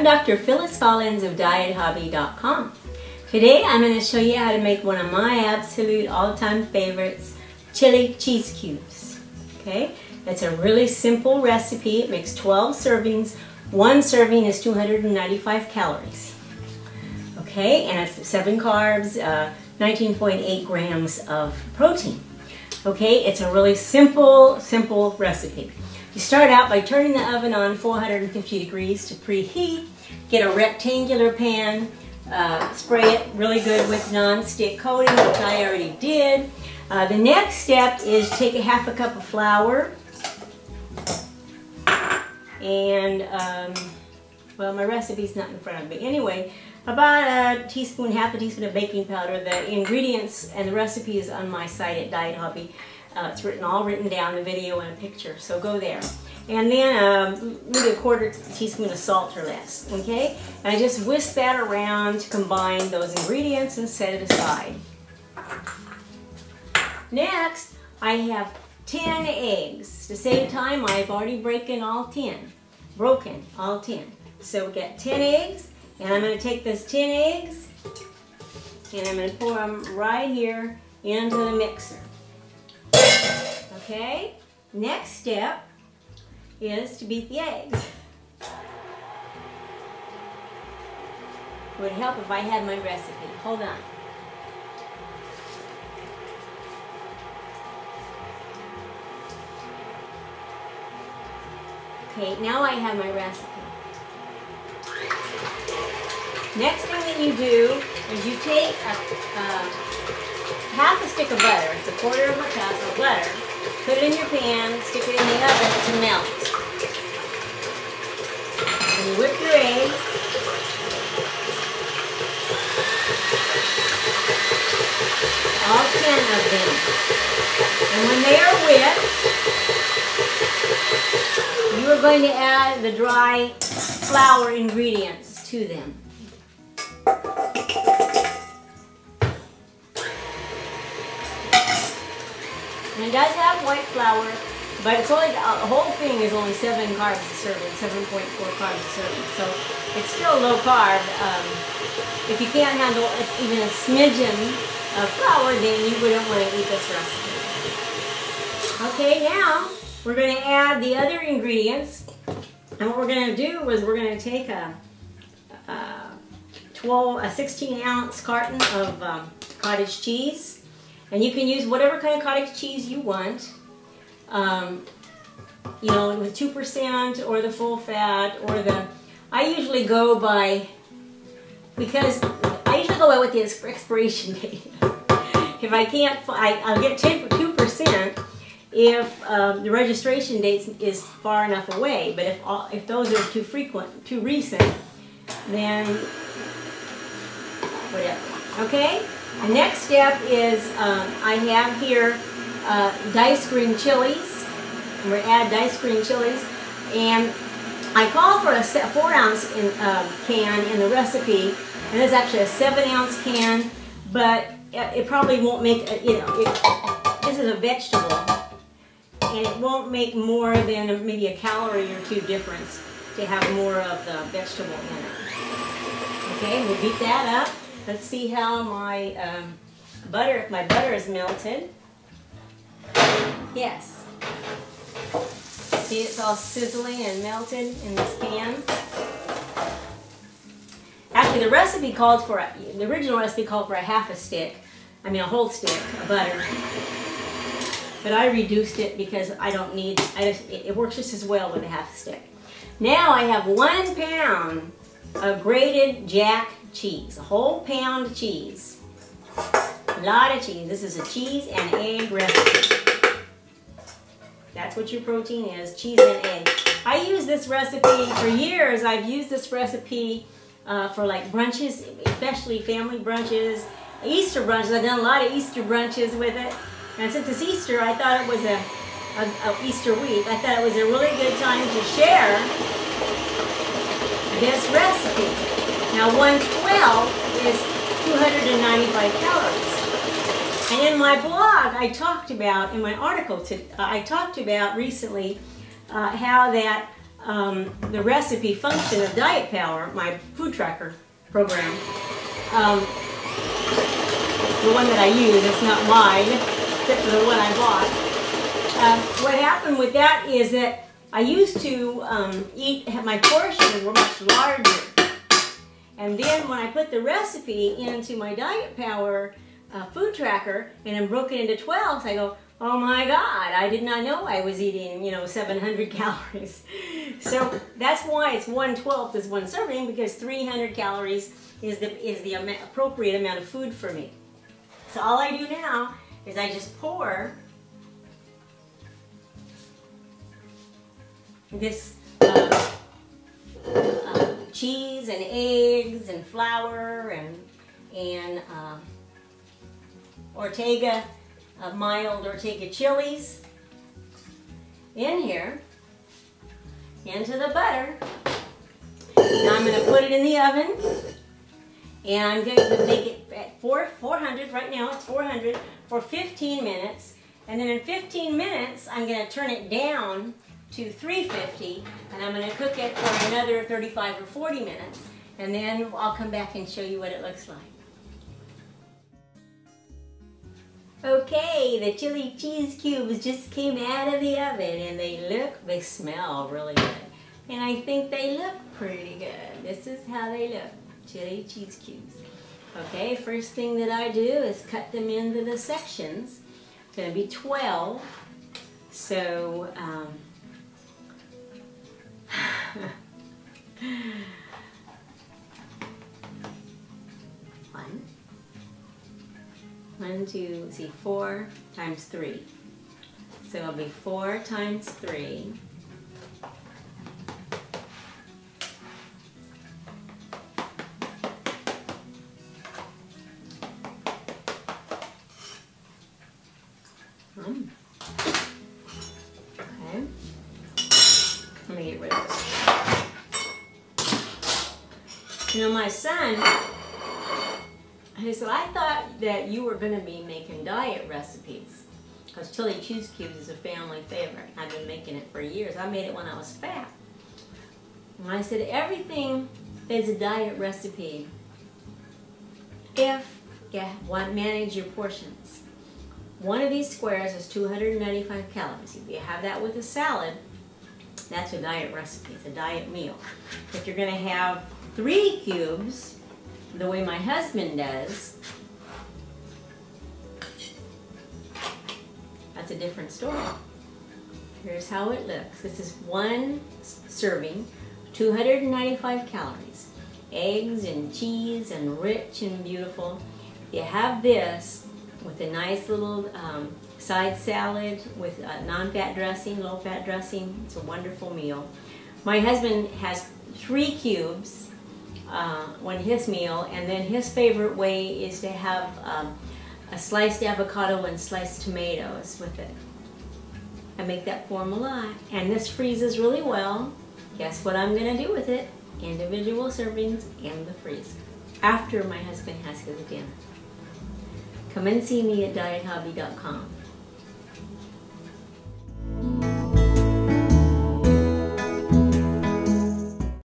I'm Dr. Phyllis Collins of DietHobby.com. Today I'm going to show you how to make one of my absolute all-time favorites, chili cheese cubes. Okay, it's a really simple recipe. It makes 12 servings. One serving is 295 calories. Okay, and it's 7 carbs, 19.8 grams of protein. Okay, it's a really simple recipe. You start out by turning the oven on 450 degrees to preheat. Get a rectangular pan, spray it really good with non-stick coating, which I already did. The next step is take a half a cup of flour and, well, my recipe's not in front of me. Anyway, about a teaspoon, half a teaspoon of baking powder. The ingredients and the recipe is on my site at Diet Hobby. It's all written down, the video and a picture, so go there. And then maybe a quarter teaspoon of salt or less, okay? And I just whisk that around to combine those ingredients and set it aside. Next, I have 10 eggs. To save time, I've already broken all 10. So we got 10 eggs, and I'm going to take those 10 eggs, and I'm going to pour them right here into the mixer. Okay, next step is to beat the eggs. It would help if I had my recipe. Hold on. Okay, now I have my recipe. Next thing that you do is you take half a stick of butter. It's a quarter of a cup of butter. Put it in your pan, stick it in the oven to melt. And you whip your eggs. All 10 of them. And when they are whipped, you are going to add the dry flour ingredients to them. And it does have white flour, but it's only, the whole thing is only 7 carbs a serving, 7.4 carbs a serving. So it's still low carb. If you can't handle even a smidgen of flour, then you wouldn't want to eat this recipe. Okay, now we're going to add the other ingredients. And what we're going to do is we're going to take a 16-ounce carton of cottage cheese. And you can use whatever kind of cottage cheese you want, you know, with 2% or the full fat or the, I usually go by, because I usually go by what the expiration date is. If I can't, I'll get 2% if the registration date is far enough away. But if those are too recent, then whatever, okay? The next step is I have here diced green chilies. We're going to add diced green chilies. And I call for a 4-ounce can in the recipe. And it's actually a 7-ounce can, but it probably won't make, you know, this is a vegetable. And it won't make more than maybe a calorie or 2 difference to have more of the vegetable in it. Okay, we'll beat that up. Let's see how my butter is melted. Yes. See, it's all sizzling and melted in this pan. Actually, the original recipe called for a half a stick. I mean a whole stick of butter. But I reduced it because I don't need, it works just as well with a half a stick. Now I have 1 pound of grated Jack cheese, a whole pound of cheese. A lot of cheese. This is a cheese and egg recipe. That's what your protein is, cheese and egg. I use this recipe for years. I've used this recipe for like brunches, especially family brunches, Easter brunches. I've done a lot of Easter brunches with it. And since it's Easter, I thought it was a Easter week. I thought it was a really good time to share this recipe. Now 112 is 295 calories. And in my blog, I talked about, in my article, I talked about recently how that the recipe function of Diet Power, my food tracker program, the one that I use, it's not mine, except for the one I bought. What happened with that is that I used to my portions were much larger. And then when I put the recipe into my Diet Power food tracker and then broke it into 12s, I go, oh my God, I did not know I was eating, 700 calories. So that's why it's 1/12 is one serving, because 300 calories is the appropriate amount of food for me. So all I do now is I just pour this cheese and eggs and flour and Ortega, mild Ortega chilies in here, into the butter. Now I'm going to put it in the oven, and I'm going to make it at 400, right now it's 400, for 15 minutes. And then in 15 minutes, I'm going to turn it down to 350, and I'm going to cook it for another 35 or 40 minutes. And then I'll come back and show you what it looks like. Okay, the chili cheese cubes just came out of the oven, and they smell really good. And I think they look pretty good. This is how they look, chili cheese cubes. Okay, first thing that I do is cut them into the sections. It's going to be 12. So, One, two, see, 4 times 3. So it'll be 4 times 3. Okay. Let me get rid of this. My son, he said, I thought that you were going to be making diet recipes, because chili cheese cubes is a family favorite. I've been making it for years. I made it when I was fat. And I said, everything is a diet recipe if you want to manage your portions. One of these squares is 295 calories. If you have that with a salad, that's a diet recipe. It's a diet meal. If you're going to have 3 cubes, the way my husband does, that's a different story. Here's how it looks. This is 1 serving, 295 calories. Eggs and cheese and rich and beautiful. You have this with a nice little side salad with non-fat dressing, low-fat dressing. It's a wonderful meal. My husband has 3 cubes on his meal, and then his favorite way is to have a sliced avocado and sliced tomatoes with it. I make that for him a lot, and this freezes really well. Guess what I'm going to do with it? Individual servings in the freezer after my husband has his dinner. Come and see me at diethobby.com.